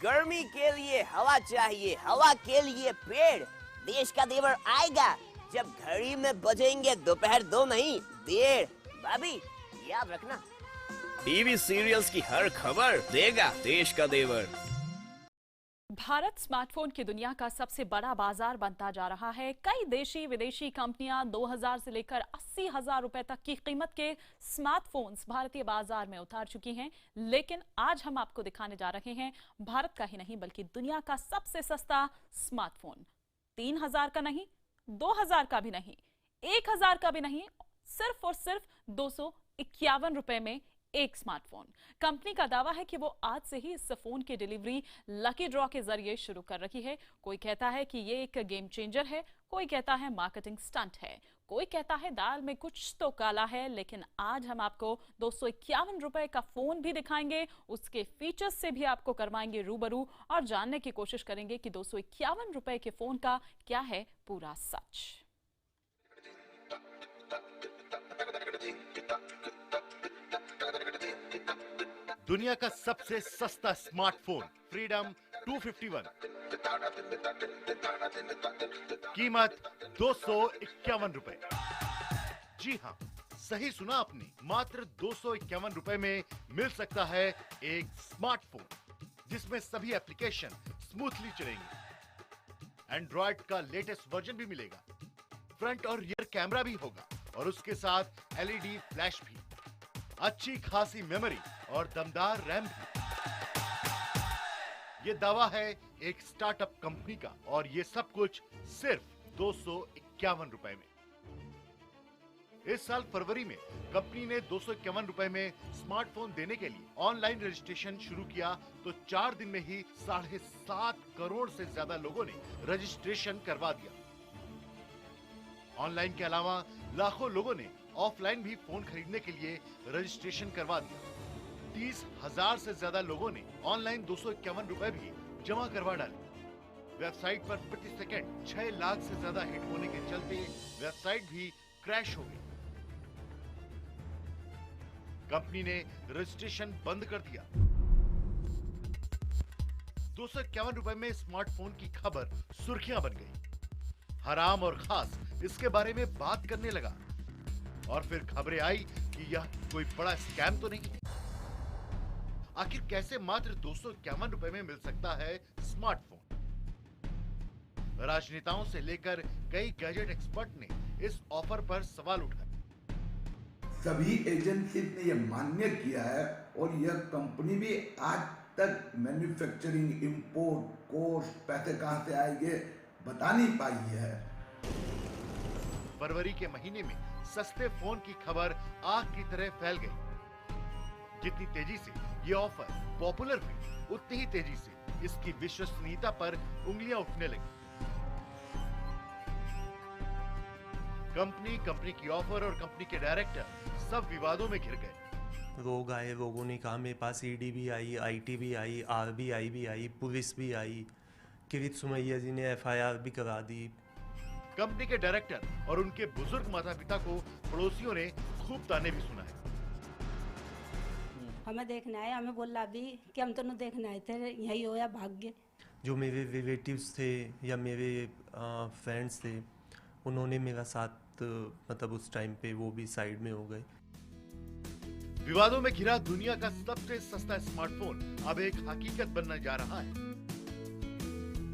गर्मी के लिए हवा चाहिए, हवा के लिए पेड़। देश का देवर आएगा जब घड़ी में बजेंगे दोपहर 2 नहीं 1:30। भाभी याद रखना। टीवी सीरियल्स की हर खबर देगा देश का देवर। भारत स्मार्टफोन की दुनिया का सबसे बड़ा बाजार बनता जा रहा है। कई देशी विदेशी कंपनियां 2000 से लेकर 80,000 रुपए तक की कीमत के स्मार्टफोन्स भारतीय बाजार में उतार चुकी हैं। लेकिन आज हम आपको दिखाने जा रहे हैं भारत का ही नहीं बल्कि दुनिया का सबसे सस्ता स्मार्टफोन। 3000 का नहीं, 2000 का भी नहीं, 1000 का भी नहीं, सिर्फ और सिर्फ 251 रुपए में एक स्मार्टफोन। कंपनी का दावा है कि वो आज से ही इस फोन की डिलीवरी लकी ड्रॉ के जरिए शुरू कर रही है। कोई कहता है कि ये एक गेम चेंजर है, कोई कहता है मार्केटिंग स्टंट है, कोई कहता है दाल में कुछ तो काला है। लेकिन आज हम आपको 251 रुपए का फोन भी दिखाएंगे, उसके फीचर्स से भी आपको करवाएंगे रूबरू और जानने की कोशिश करेंगे कि 251 रुपए के फोन का क्या है पूरा सच। दुनिया का सबसे सस्ता स्मार्टफोन फ्रीडम 251, कीमत 251 रुपए। जी हाँ, सही सुना आपने, मात्र 251 रुपए में मिल सकता है एक स्मार्टफोन जिसमें सभी एप्लीकेशन स्मूथली चलेंगे। एंड्रॉइड का लेटेस्ट वर्जन भी मिलेगा, फ्रंट और रियर कैमरा भी होगा और उसके साथ एलईडी फ्लैश भी, अच्छी खासी मेमोरी और दमदार रैम भी। ये दावा है एक स्टार्टअप कंपनी का और ये सब कुछ सिर्फ 251 रुपए में। इस साल फरवरी में कंपनी ने 251 रुपए में स्मार्टफोन देने के लिए ऑनलाइन रजिस्ट्रेशन शुरू किया तो 4 दिन में ही 7.5 करोड़ से ज्यादा लोगों ने रजिस्ट्रेशन करवा दिया। ऑनलाइन के अलावा लाखों लोगों ने ऑफलाइन भी फोन खरीदने के लिए रजिस्ट्रेशन करवा दिया। 30,000 से ज्यादा लोगों ने ऑनलाइन 251 रुपए भी जमा करवा डाले। वेबसाइट पर प्रति सेकंड 6 लाख से ज्यादा हिट होने के चलते वेबसाइट भी क्रैश हो गई। कंपनी ने रजिस्ट्रेशन बंद कर दिया। 251 रुपए में स्मार्टफोन की खबर सुर्खियां बन गई। हराम और खास इसके बारे में बात करने लगा और फिर खबरें आई कि यह कोई बड़ा स्कैम तो नहीं। आखिर कैसे मात्र 251 रुपए में मिल सकता है स्मार्टफोन? राजनेताओं से लेकर कई गैजेट एक्सपर्ट ने इस ऑफर पर सवाल उठाए। सभी एजेंसीज ने यह मान्य किया है और यह कंपनी भी आज तक मैन्युफैक्चरिंग, इंपोर्ट, कॉस्ट, पैसे कहां से आएंगे बता नहीं पाई है। फरवरी के महीने में सस्ते फोन की खबर आग की तरह फैल गई। जितनी तेजी से ये ऑफर पॉपुलर हुई, उतनी ही तेजी से इसकी विश्वसनीयता पर उंगलियां उठने लगी। कंपनी की ऑफर और कंपनी के डायरेक्टर सब विवादों में घिर गए। लोग आए, लोगों ने कहा मेरे पास ईडी भी आई, आईटी भी आई, आरबीआई भी आई, पुलिस भी आई, किरीट सुमैया जी ने एफआईआर भी करा दी। कंपनी के डायरेक्टर और उनके बुजुर्ग माता पिता को पड़ोसियों ने खूब ताने भी सुनाए। हमें देखना है, हमें बोला अभी कि हम तो नहीं देखने आए थे, यही हो या भाग्य। जो मेरे रिलेटिव्स थे या मेरे फ्रेंड्स थे, उन्होंने मेरा साथ मतलब उस टाइम पे वो भी साइड में हो गए। विवादों में घिरा दुनिया का सबसे सस्ता स्मार्टफोन अब एक हकीकत बनने जा रहा है।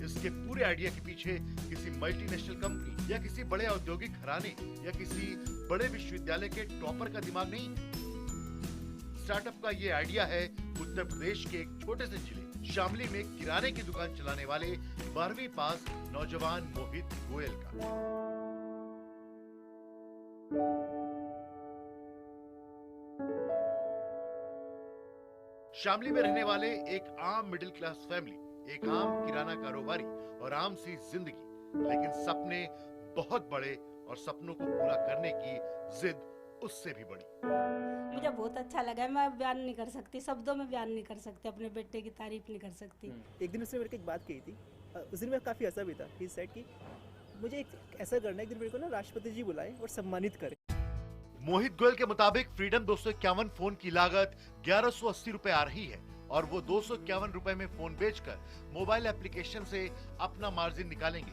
इसके पूरे आइडिया के पीछे किसी मल्टीनेशनल कंपनी या किसी बड़े औद्योगिक घराने या किसी बड़े विश्वविद्यालय के टॉपर का दिमाग नहीं। स्टार्टअप का ये आइडिया है उत्तर प्रदेश के एक छोटे से जिले शामली में किराने की दुकान चलाने वाले 12वीं पास नौजवान मोहित गोयल का। शामली में रहने वाले एक आम मिडिल क्लास फैमिली, एक आम किराना कारोबारी और आम सी जिंदगी, लेकिन सपने बहुत बड़े और सपनों को पूरा करने की जिद उससे भी बड़ी। मुझे बहुत अच्छा लगा, मैं बयान नहीं कर सकती, शब्दों में बयान नहीं कर सकती, अपने बेटे की तारीफ नहीं कर सकती। एक दिन उसने मेरे को एक बात कही थी, उस दिन मेरा काफ़ी हंसा भी था। ही सेड कि मुझे एक ऐसा करना है, एक दिन मेरे को ना राष्ट्रपति जी बुलाएं और सम्मानित करें। मोहित गोयल के मुताबिक फ्रीडम 251 फोन की लागत 1180 रुपए आ रही है और वो 251 रुपए में फोन बेचकर मोबाइल एप्लीकेशन से अपना मार्जिन निकालेंगे।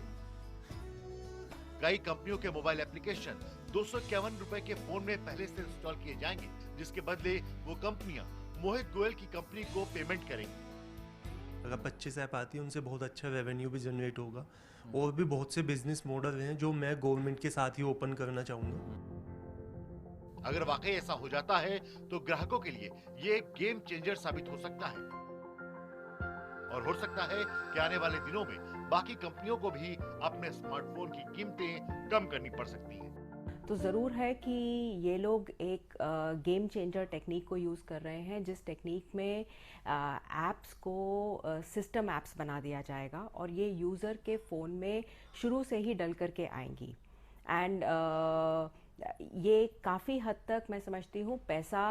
कई कंपनियों के मोबाइल एप्लीकेशन 251 रुपए के फोन में पहले से इंस्टॉल किए जाएंगे, जिसके बदले वो कंपनियां मोहित गोयल की कंपनी को पेमेंट करेंगी। अगर 25 ऐप आती है उनसे बहुत अच्छा रेवेन्यू भी जनरेट होगा। और भी बहुत से बिजनेस मॉडल हैं जो मैं गवर्नमेंट के साथ ही ओपन करना चाहूँगा। अगर वाकई ऐसा हो जाता है तो ग्राहकों के लिए ये एक गेम चेंजर साबित हो सकता है और हो सकता है कि आने वाले दिनों में बाकी कंपनियों को भी अपने स्मार्टफोन की कीमतें कम करनी पड़ सकती हैं। तो ज़रूर है कि ये लोग एक गेम चेंजर टेक्निक को यूज़ कर रहे हैं, जिस टेक्निक में ऐप्स को सिस्टम ऐप्स बना दिया जाएगा और ये यूज़र के फ़ोन में शुरू से ही डल करके आएंगी। एंड ये काफ़ी हद तक मैं समझती हूँ पैसा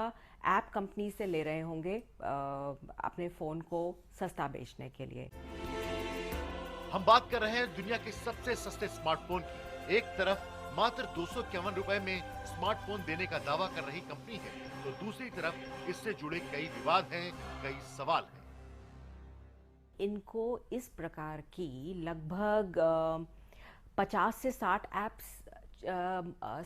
ऐप कंपनी से ले रहे होंगे अपने फ़ोन को सस्ता बेचने के लिए। हम बात कर रहे हैं दुनिया के सबसे सस्ते स्मार्टफोन की। एक तरफ मात्र 251 रुपए में स्मार्टफोन देने का दावा कर रही कंपनी है, तो दूसरी तरफ इससे जुड़े कई विवाद हैं, कई सवाल हैं। इनको इस प्रकार की लगभग 50 से 60 ऐप्स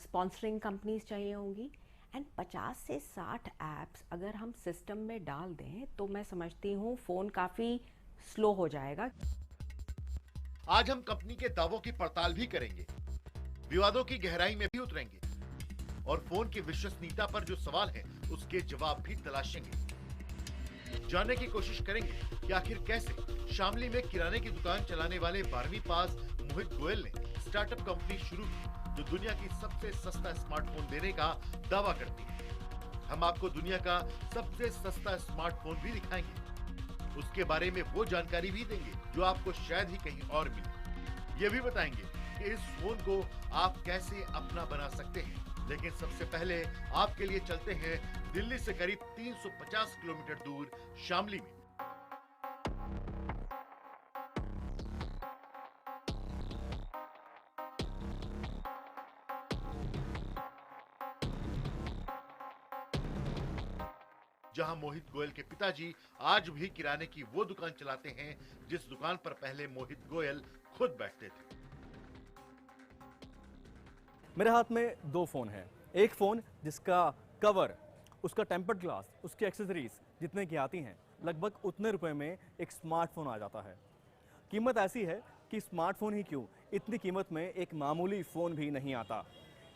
स्पॉन्सरिंग कंपनीज चाहिए होंगी। एंड 50 से 60 ऐप्स अगर हम सिस्टम में डाल दें तो मैं समझती हूँ फ़ोन काफ़ी स्लो हो जाएगा। आज हम कंपनी के दावों की पड़ताल भी करेंगे, विवादों की गहराई में भी उतरेंगे और फोन की विश्वसनीयता पर जो सवाल है उसके जवाब भी तलाशेंगे। जानने की कोशिश करेंगे कि आखिर कैसे शामली में किराने की दुकान चलाने वाले 12वीं पास मोहित गोयल ने स्टार्टअप कंपनी शुरू की जो दुनिया की सबसे सस्ता स्मार्टफोन देने का दावा करती है। हम आपको दुनिया का सबसे सस्ता स्मार्टफोन भी दिखाएंगे, उसके बारे में वो जानकारी भी देंगे जो आपको शायद ही कहीं और मिले। ये भी बताएंगे कि इस फोन को आप कैसे अपना बना सकते हैं। लेकिन सबसे पहले आपके लिए चलते हैं दिल्ली से करीब 350 किलोमीटर दूर शामली में। जहां मोहित गोयल के पिताजी आज भी किराने की वो दुकान चलाते हैं जिस दुकान पर पहले मोहित गोयल खुद बैठते थे। मेरे हाथ में दो फ़ोन हैं। एक फ़ोन जिसका कवर, उसका टेम्पर्ड ग्लास, उसकी एक्सेसरीज जितने की आती हैं लगभग उतने रुपए में एक स्मार्टफोन आ जाता है। कीमत ऐसी है कि स्मार्टफोन ही क्यों, इतनी कीमत में एक मामूली फ़ोन भी नहीं आता।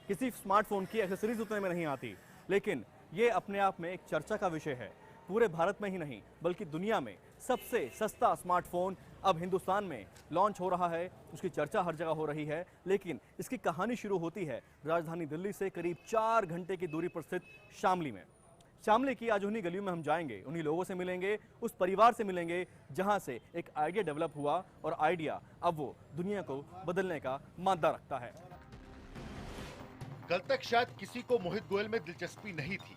किसी स्मार्टफोन की एक्सेसरीज उतने में नहीं आती। लेकिन ये अपने आप में एक चर्चा का विषय है। पूरे भारत में ही नहीं बल्कि दुनिया में सबसे सस्ता स्मार्टफोन अब हिंदुस्तान में लॉन्च हो रहा है। उसकी चर्चा हर जगह हो रही है। लेकिन इसकी कहानी शुरू होती है राजधानी दिल्ली से करीब 4 घंटे की दूरी पर स्थित शामली में। शामली की आज उन्हीं गलियों में हम जाएंगे, उन्हीं लोगों से मिलेंगे, उस परिवार से मिलेंगे जहां से एक आइडिया डेवलप हुआ और आइडिया अब वो दुनिया को बदलने का मादा रखता है। कल तक शायद किसी को मोहित गोयल में दिलचस्पी नहीं थी,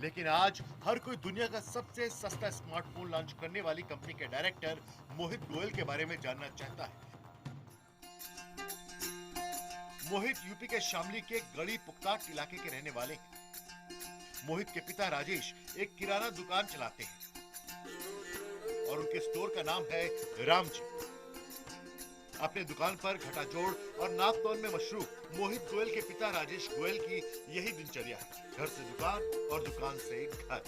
लेकिन आज हर कोई दुनिया का सबसे सस्ता स्मार्टफोन लॉन्च करने वाली कंपनी के डायरेक्टर मोहित गोयल के बारे में जानना चाहता है। मोहित यूपी के शामली के गड़ी पुख्तात इलाके के रहने वाले हैं। मोहित के पिता राजेश एक किराना दुकान चलाते हैं और उनके स्टोर का नाम है राम जी। अपने दुकान पर घटाजोड़ और नापतोल में मशरूफ मोहित गोयल के पिता राजेश गोयल की यही दिनचर्या है। घर से दुकान और दुकान से घर।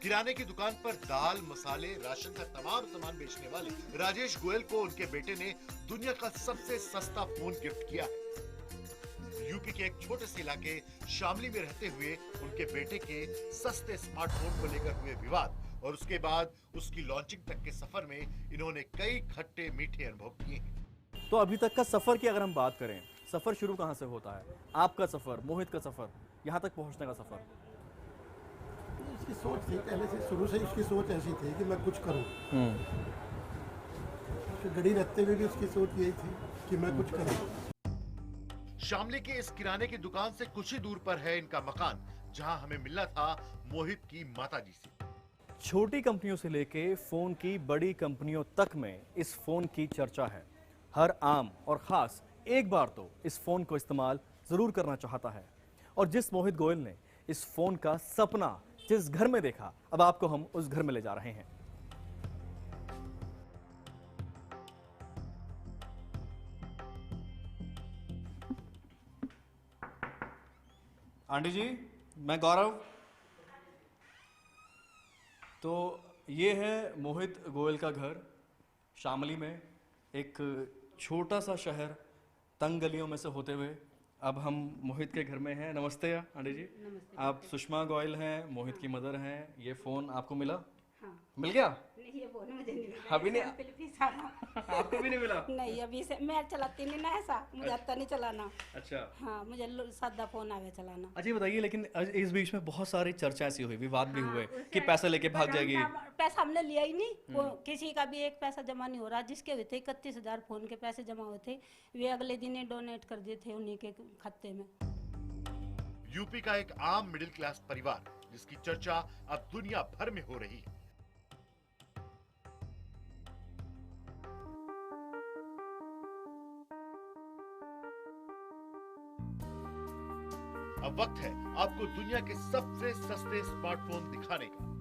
किराने की दुकान पर दाल, मसाले, राशन का तमाम सामान बेचने वाले राजेश गोयल को उनके बेटे ने दुनिया का सबसे सस्ता फोन गिफ्ट किया है। यूपी के एक छोटे से इलाके शामली में रहते हुए उनके बेटे के सस्ते स्मार्टफोन को लेकर हुए विवाद और उसके बाद उसकी लॉन्चिंग तक के सफर में इन्होंने कई खट्टे मीठे अनुभव किए हैं। तो अभी तक का सफर की अगर हम बात करें, सफर शुरू कहां से होता है? आपका सफर, मोहित का सफर, यहां तक पहुंचने का सफर। इसकी सोच थी पहले से, शुरू से उसकी सोच ऐसी थी कि मैं कुछ करूं। गड़ी रखते हुए भी उसकी सोच यही थी कि मैं कुछ करूं। शामली के इस किराने की दुकान से कुछ ही दूर पर है इनका मकान, जहां हमें मिलना था मोहित की माताजी से। छोटी कंपनियों से लेके फोन की बड़ी कंपनियों तक में इस फोन की चर्चा है। हर आम और खास एक बार तो इस फोन को इस्तेमाल जरूर करना चाहता है। और जिस मोहित गोयल ने इस फोन का सपना जिस घर में देखा, अब आपको हम उस घर में ले जा रहे हैं। आंटी जी, मैं गौरव। तो ये है मोहित गोयल का घर, शामली में, एक छोटा सा शहर, तंग गलियों में से होते हुए। अब हम मोहित के घर में हैं। नमस्ते आंटी जी। नमस्ते। आप सुषमा गोयल हैं, मोहित की मदर हैं। ये फ़ोन आपको मिला? हाँ। मिल गया? नहीं, ये फोन मुझे नहीं मिला। अभी नहीं? फिलिपींस आना। आपको भी नहीं मिला? नहीं, अभी से मैं चलाती नहीं ना ऐसा, मुझे आता नहीं चलाना। अच्छा। हाँ, मुझे सादा फोन आवे चलाना। अच्छा, ये बताइए, लेकिन इस बीच में बहुत सारी चर्चा ऐसी हुई, विवाद भी हुए उससे कि पैसा लेके भाग जाएगी। पैसा हमने लिया ही नहीं, वो किसी का भी एक पैसा जमा नहीं हो रहा। जिसके हुए थे 31,000 फोन के पैसे जमा हुए थे, वे अगले दिन ही डोनेट कर दिए थे उन्हीं के खाते में। यूपी का एक आम मिडिल क्लास परिवार जिसकी चर्चा अब दुनिया भर में हो रही है। अब वक्त है आपको दुनिया के सबसे सस्ते स्मार्टफोन दिखाने का।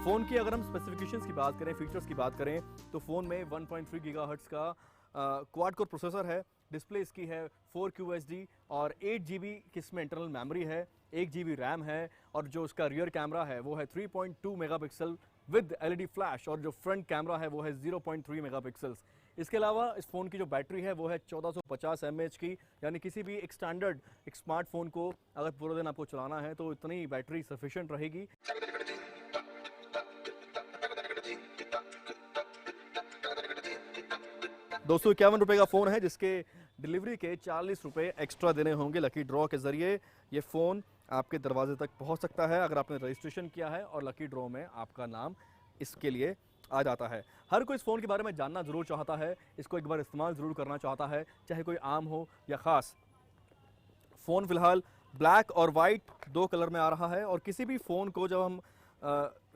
फ़ोन की अगर हम स्पेसिफिकेशंस की बात करें, फीचर्स की बात करें, तो फ़ोन में 1.3 गीगाहर्ट्ज़ का क्वाड कोर प्रोसेसर है। डिस्प्ले इसकी है 4QHD और 8 GB की इसमें इंटरनल मेमोरी है, 1 GB रैम है, और जो उसका रियर कैमरा है वो है 3.2 मेगापिक्सल विद LED फ्लैश, और जो फ्रंट कैमरा है वो है 0.3 मेगापिक्सल्स। इसके अलावा इस फ़ोन की जो बैटरी है वो है 1450 mAh की, यानी किसी भी एक स्टैंडर्ड एक स्मार्टफोन को अगर पूरा दिन आपको चलाना है तो इतनी बैटरी सफिशिएंट रहेगी। ₹251 का फ़ोन है, जिसके डिलीवरी के 40 रुपये एक्स्ट्रा देने होंगे। लकी ड्रॉ के ज़रिए ये फ़ोन आपके दरवाजे तक पहुंच सकता है अगर आपने रजिस्ट्रेशन किया है और लकी ड्रॉ में आपका नाम इसके लिए आ जाता है। हर कोई इस फ़ोन के बारे में जानना ज़रूर चाहता है, इसको एक बार इस्तेमाल ज़रूर करना चाहता है, चाहे कोई आम हो या ख़ास। फ़ोन फ़िलहाल ब्लैक और वाइट 2 कलर में आ रहा है, और किसी भी फ़ोन को जब हम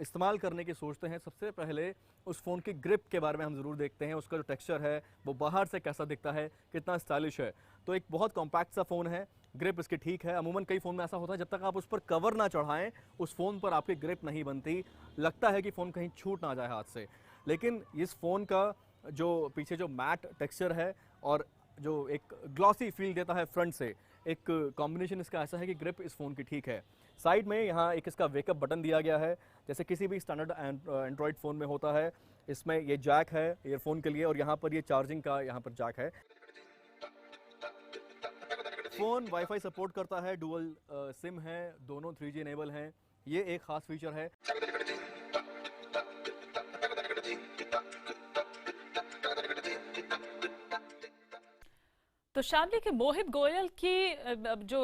इस्तेमाल करने की सोचते हैं, सबसे पहले उस फ़ोन की ग्रिप के बारे में हम ज़रूर देखते हैं। उसका जो टेक्सचर है वो बाहर से कैसा दिखता है, कितना स्टाइलिश है। तो एक बहुत कॉम्पैक्ट सा फ़ोन है, ग्रिप इसकी ठीक है। अमूमन कई फ़ोन में ऐसा होता है, जब तक आप उस पर कवर ना चढ़ाएं उस फ़ोन पर आपकी ग्रिप नहीं बनती, लगता है कि फ़ोन कहीं छूट ना जाए हाथ से। लेकिन इस फ़ोन का जो पीछे जो मैट टेक्सचर है और जो एक ग्लॉसी फील देता है फ्रंट से, एक कॉम्बिनेशन इसका ऐसा है कि ग्रिप इस फ़ोन की ठीक है। साइड में यहाँ एक इसका वेकअप बटन दिया गया है, जैसे किसी भी स्टैंडर्ड एंड्रॉयड फ़ोन में होता है। इसमें ये जैक है ईयरफोन के लिए, और यहाँ पर ये चार्जिंग का यहाँ पर जैक है। फ़ोन वाईफाई सपोर्ट करता है, डुअल सिम है, दोनों 3G इनेबल हैं। ये एक ख़ास फीचर है। तो शामली के मोहित गोयल की जो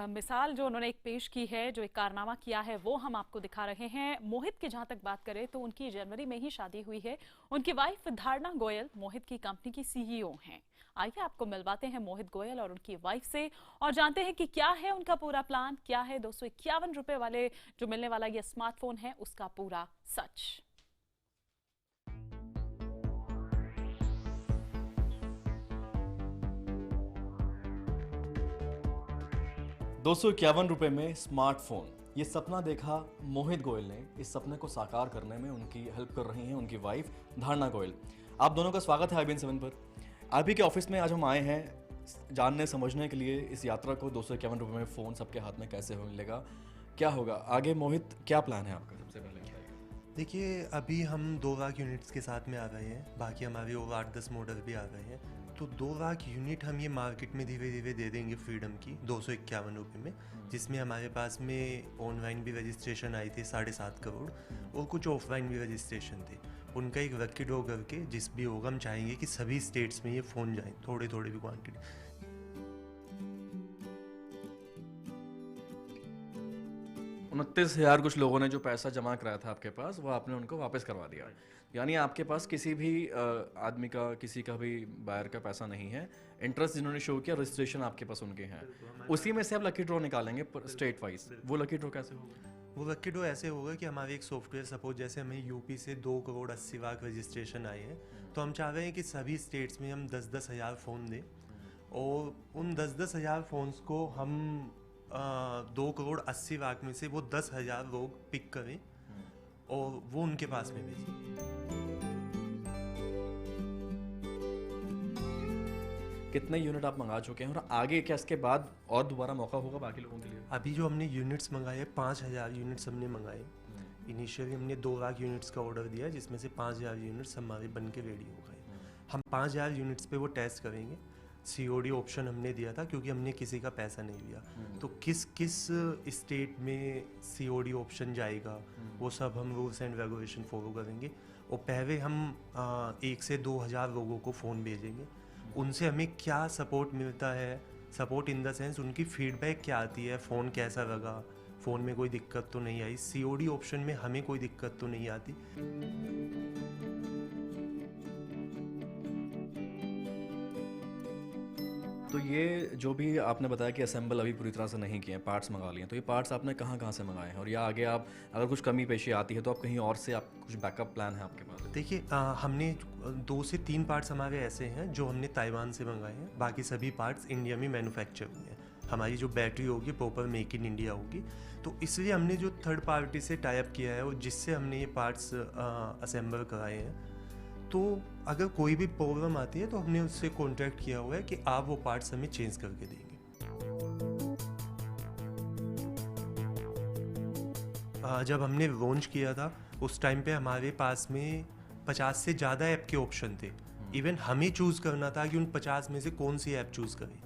मिसाल जो उन्होंने एक पेश की है, जो एक कारनामा किया है, वो हम आपको दिखा रहे हैं। मोहित की जहां तक बात करें तो उनकी जनवरी में ही शादी हुई है। उनकी वाइफ धारणा गोयल मोहित की कंपनी की CEO हैं। आइए आपको मिलवाते हैं मोहित गोयल और उनकी वाइफ से, और जानते हैं कि क्या है उनका पूरा प्लान, क्या है 251 रुपए वाले जो मिलने वाला ये स्मार्टफोन है उसका पूरा सच। 251 रुपये में स्मार्टफोन, ये सपना देखा मोहित गोयल ने। इस सपने को साकार करने में उनकी हेल्प कर रही हैं उनकी वाइफ धारणा गोयल। आप दोनों का स्वागत है IBN 7 पर। IB के ऑफिस में आज हम आए हैं जानने समझने के लिए इस यात्रा को। 251 रुपये में फ़ोन सबके हाथ में कैसे मिलेगा, क्या होगा आगे। मोहित, क्या प्लान है आपका? सबसे पहले देखिए, अभी हम 2 लाख यूनिट्स के साथ में आ गए हैं, बाकी हमारे और 8-10 मॉडल भी आ गए हैं। तो 2 लाख यूनिट हम ये मार्केट में धीरे धीरे दे देंगे फ्रीडम की 251 रुपये में, जिसमें हमारे पास में ऑनलाइन भी रजिस्ट्रेशन आई थी 7.5 करोड़, और कुछ ऑफलाइन भी रजिस्ट्रेशन थे। उनका एक लकी ड्रॉ करके जिस भी होगा, हम चाहेंगे कि सभी स्टेट्स में ये फ़ोन जाएँ, थोड़े थोड़े भी क्वान्टिटी। 29,000 कुछ लोगों ने जो पैसा जमा कराया था आपके पास, वो आपने उनको वापस करवा दिया। यानी आपके पास किसी भी आदमी का, किसी का भी बायर का पैसा नहीं है। इंटरेस्ट जिन्होंने शो किया, रजिस्ट्रेशन आपके पास उनके हैं, उसी में से आप लकी ड्रॉ निकालेंगे स्टेट वाइज। वो लकी ड्रॉ कैसे होगा? वो लकी ड्रॉ ऐसे होगा कि हमारे एक सॉफ्टवेयर, सपोज जैसे हमें यूपी से 2,80,00,000 रजिस्ट्रेशन आए हैं, तो हम चाह रहे हैं कि सभी स्टेट्स में हम 10-10 हज़ार फ़ोन दें, और उन 10-10 हज़ार फ़ोन्स को हम 2,80,00,000 में से वो 10,000 लोग पिक करें और वो उनके पास में भेजें। कितने यूनिट आप मंगा चुके हैं और आगे क्या इसके बाद और दोबारा मौका होगा बाकी लोगों के लिए? अभी जो हमने यूनिट्स मंगाए 5,000 यूनिट्स हमने मंगाए। इनिशियली हमने 2 लाख यूनिट्स का ऑर्डर दिया, जिसमें से 5,000 यूनिट्स हमारे बन के रेडी हो गए। हम 5,000 यूनिट्स पे वो टेस्ट करेंगे। COD ऑप्शन हमने दिया था क्योंकि हमने किसी का पैसा नहीं लिया। तो किस स्टेट में COD ऑप्शन जाएगा वो सब हम रूल्स एंड रेगुलेशन फॉलो करेंगे। और पहले हम 1 से 2,000 लोगों को फ़ोन भेजेंगे। उनसे हमें क्या सपोर्ट मिलता है, सपोर्ट इन द सेंस उनकी फीडबैक क्या आती है, फ़ोन कैसा लगा, फ़ोन में कोई दिक्कत तो नहीं आई, COD ऑप्शन में हमें कोई दिक्कत तो नहीं आती। तो ये जो भी आपने बताया कि असेंबल अभी पूरी तरह से नहीं किए हैं, पार्ट्स मंगा लिए हैं, तो ये पार्ट्स आपने कहाँ से मंगाए हैं और या आगे आप अगर कुछ कमी पेशी आती है तो आप कहीं और से आप कुछ बैकअप प्लान है आपके पास? देखिए हमने 2 से 3 पार्ट्स हमारे ऐसे हैं जो हमने ताइवान से मंगाए हैं, बाकी सभी पार्ट्स इंडिया में मैन्युफैक्चर हुए हैं। हमारी जो बैटरी होगी प्रॉपर मेक इन इंडिया होगी, तो इसलिए हमने जो थर्ड पार्टी से टाई अप किया है और जिससे हमने ये पार्ट्स असेंबल कराए हैं। तो अगर कोई भी प्रॉब्लम आती है तो हमने उससे कॉन्टैक्ट किया हुआ है कि आप वो पार्ट्स हमें चेंज करके देंगे। जब हमने लॉन्च किया था उस टाइम पे हमारे पास में 50 से ज़्यादा ऐप के ऑप्शन थे। इवन हमें चूज़ करना था कि उन 50 में से कौन सी ऐप चूज़ करें।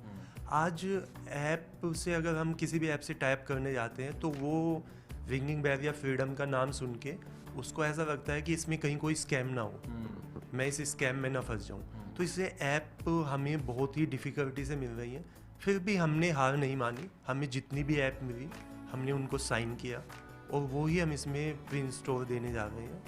आज ऐप से अगर हम किसी भी ऐप से टाइप करने जाते हैं तो वो रिंगिंग बेल या फ्रीडम का नाम सुन के उसको ऐसा लगता है कि इसमें कहीं कोई स्कैम ना हो, मैं इस स्कैम में ना फंस जाऊं। तो इससे ऐप हमें बहुत ही डिफ़िकल्टी से मिल रही है। फिर भी हमने हार नहीं मानी, हमें जितनी भी ऐप मिली हमने उनको साइन किया और वो ही हम इसमें प्री इंस्टॉल देने जा रहे हैं।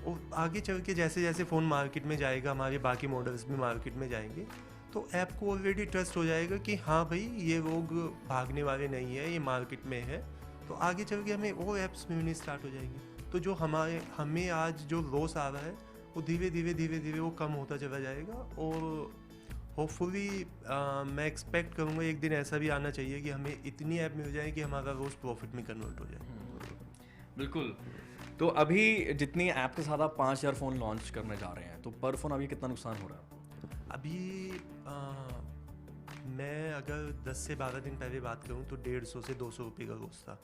और आगे चल के जैसे जैसे फ़ोन मार्केट में जाएगा, हमारे बाकी मॉडल्स भी मार्केट में जाएंगे, तो ऐप को ऑलरेडी ट्रस्ट हो जाएगा कि हाँ भाई ये लोग भागने वाले नहीं है, ये मार्केट में है। तो आगे चल के हमें वो ऐप्स मिलनी स्टार्ट हो जाएंगी। तो जो हमें आज जो लॉस आ रहा है वो धीरे धीरे वो कम होता चला जाएगा। और होपफुली मैं एक्सपेक्ट करूँगा एक दिन ऐसा भी आना चाहिए कि हमें इतनी ऐप मिल जाए कि हमारा रोज़ प्रॉफिट में कन्वर्ट हो जाए। बिल्कुल। तो अभी जितनी ऐप के साथ आप 5,000 फ़ोन लॉन्च करने जा रहे हैं, तो पर फ़ोन अभी कितना नुकसान हो रहा है? अभी मैं अगर 10 से 12 दिन पहले बात करूं तो 150 से 200 रुपये का लॉस था।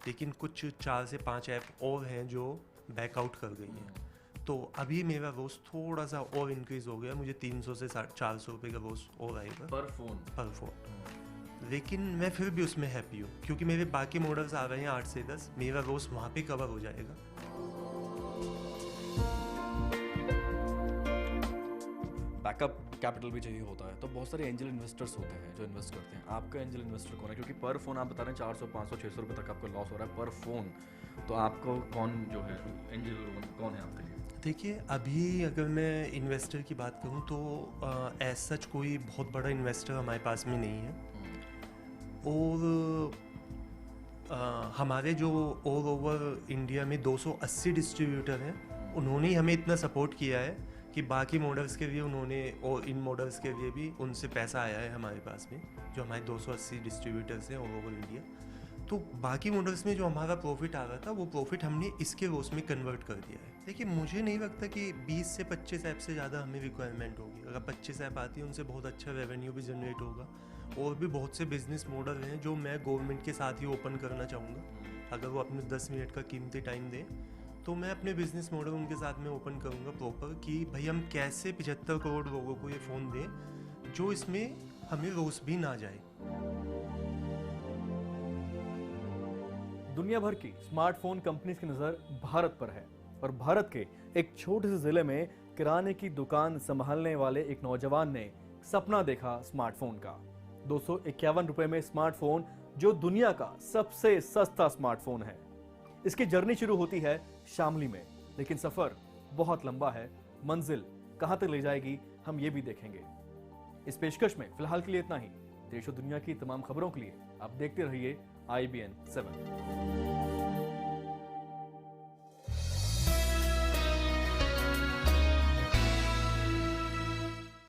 लेकिन कुछ 4 से 5 ऐप और हैं जो बैकआउट कर गई हैं, तो अभी मेरा लॉस थोड़ा सा और इंक्रीज़ हो गया। मुझे 300 से 400 रुपये का लॉस और आएगा पर फ़ोन। लेकिन मैं फिर भी उसमें हैप्पी हूँ क्योंकि मेरे बाकी मॉडल्स आ रहे हैं 8 से 10, मेरा लॉस वहाँ पे कवर हो जाएगा। बैकअप कैपिटल भी चाहिए होता है, तो बहुत सारे एंजल इन्वेस्टर्स होते हैं जो इन्वेस्ट करते हैं। आपका एंजल इन्वेस्टर कौन है? क्योंकि पर फ़ोन आप बता रहे हैं 400, 500, 600 रुपये तक आपका लॉस हो रहा है पर फ़ोन, तो आपको कौन जो है एंजल कौन है आपके लिए? देखिए अभी अगर मैं इन्वेस्टर की बात करूं तो एज सच कोई बहुत बड़ा इन्वेस्टर हमारे पास में नहीं है। और हमारे जो ऑल ओवर इंडिया में 280 डिस्ट्रीब्यूटर हैं, उन्होंने ही हमें इतना सपोर्ट किया है कि बाकी मॉडल्स के लिए उन्होंने और इन मॉडल्स के लिए भी उनसे पैसा आया है हमारे पास में, जो हमारे 280 डिस्ट्रीब्यूटर्स हैं ऑल ओवर इंडिया। तो बाकी मॉडल्स में जो हमारा प्रॉफिट आ रहा था वो प्रॉफिट हमने इसके लॉस में कन्वर्ट कर दिया है। देखिए मुझे नहीं लगता कि 20 से 25 ऐप से ज़्यादा हमें रिक्वायरमेंट होगी। अगर 25 ऐप आती है उनसे बहुत अच्छा रेवेन्यू भी जनरेट होगा। और भी बहुत से बिजनेस मॉडल हैं जो मैं गवर्नमेंट के साथ ही ओपन करना चाहूँगा। अगर वो अपने 10 मिनट का कीमती टाइम दें तो मैं अपने बिजनेस मॉडल उनके साथ में ओपन करूँगा प्रॉपर कि भाई हम कैसे 75 करोड़ लोगों को ये फ़ोन दें जो इसमें हमें लॉस भी ना जाए। दुनिया भर की स्मार्टफोन कंपनीज की नज़र भारत पर है और भारत के एक छोटे से जिले में किराने की दुकान संभालने वाले एक नौजवान ने सपना देखा स्मार्टफोन का। 251 रुपए में स्मार्टफोन जो दुनिया का सबसे सस्ता स्मार्टफोन है। इसकी जर्नी शुरू होती है शामली में, लेकिन सफर बहुत लंबा है। मंजिल कहां तक ले जाएगी हम ये भी देखेंगे। इस पेशकश में फिलहाल के लिए इतना ही। देश और दुनिया की तमाम खबरों के लिए आप देखते रहिए IBN 7।